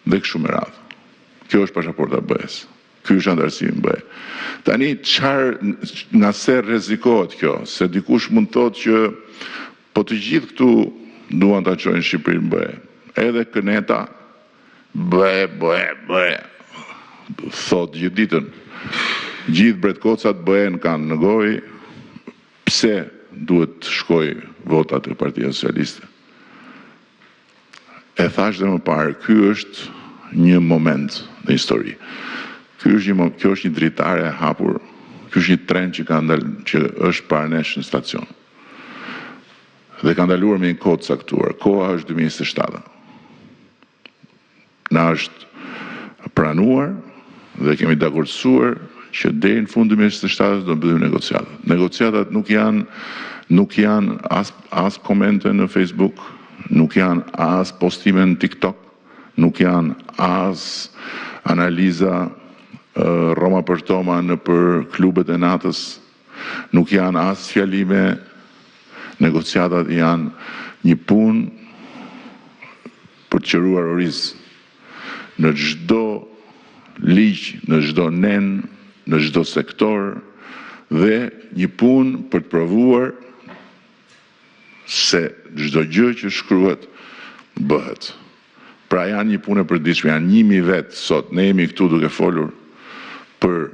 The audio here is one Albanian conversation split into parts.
dhe kështu me radhë. Kjo është pasaporta BE-s. Ky është antarësimi BE. Tani nga se rrezikohet kjo, se dikush mund thotë që po të gjithë këtu duan ta çojnë Shqipërinë BE. Edhe Këneta BE, thot gjithë ditën. Gjithë bretkocat BE-n kanë në gojë. Pse duhet të shkoj votat e Partia Socialiste? E thash dhe më parë, ky është një moment në histori. Kjo është një dritare e hapur, kjo është një tren që është para nesh në stacion. Dhe ka ndaluar me një kohë të caktuar. Koha është 2027. Na është pranuar dhe kemi dakordsuar që deri në fund 2027 do bëjmë negociatat. Negociatat nuk janë as komente në Facebook, nuk janë as postime në TikTok, nuk janë as analiza Roma për Toma në për klubet e natës, nuk janë as fjalime. Negociatat janë një punë për të qëruar oriz në çdo ligj, në çdo nen, në çdo sektor dhe një punë për të provuar se çdo gjë që shkruhet bëhet. Pra janë një punë e përditshme, janë 1000 vet sot, ne jemi këtu duke folur për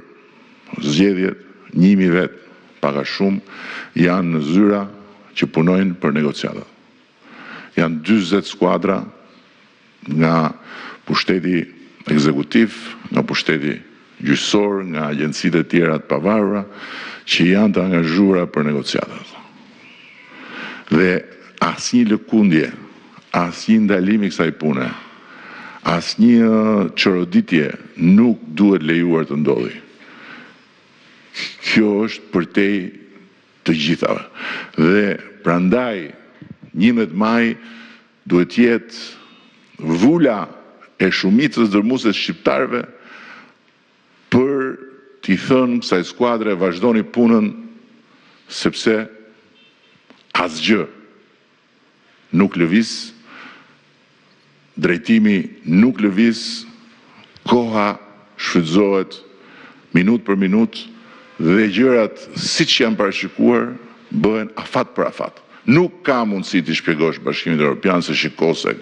zgjedhjet, 1000 vet, paka shumë, janë në zyra që punojnë për negociatat. Janë 40 skuadra nga pushteti ekzekutiv, nga pushteti gjyqësor, nga agjencitë e tjera të pavarura që janë të angazhuara për negociatat. Dhe asnjë lëkundje, asnjë ndalim i kësaj pune, asnjë çoroditje nuk duhet lejuar të ndodhi. Kjo është përtej të gjithave. Dhe prandaj 11 maj duhet jetë vula e shumicës dërmuese shqiptarëve për t'i thënë kësaj skuadre vazhdoni punën sepse asgjë nuk lëviz, drejtimi nuk lëviz, koha shfrytëzohet minutë për minutë dhe gjërat siç janë parashikuar bëhen afat për afat. Nuk ka mundësi t'i shpjegosh Bashkimit Evropian se shiko se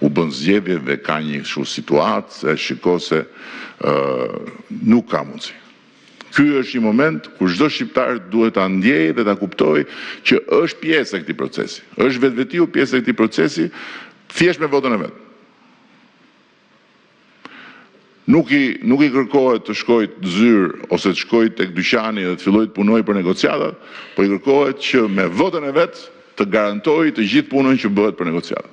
u bën zgjedhje dhe ka një kështu situatë, se shiko se nuk ka mundësi. Ky është një moment kur çdo shqiptar duhet ta ndjejë dhe ta kuptojë që është pjesë e këtij procesi. Është vetvetiu pjesë e këtij procesi, thjesht me votën e vet. Nuk i kërkohet të shkojë në zyrë ose të shkojë tek dyqani dhe të fillojë të punojë për negociatat, po i kërkohet që me votën e vet të garantojë të gjithë punën që bëhet për negociatat.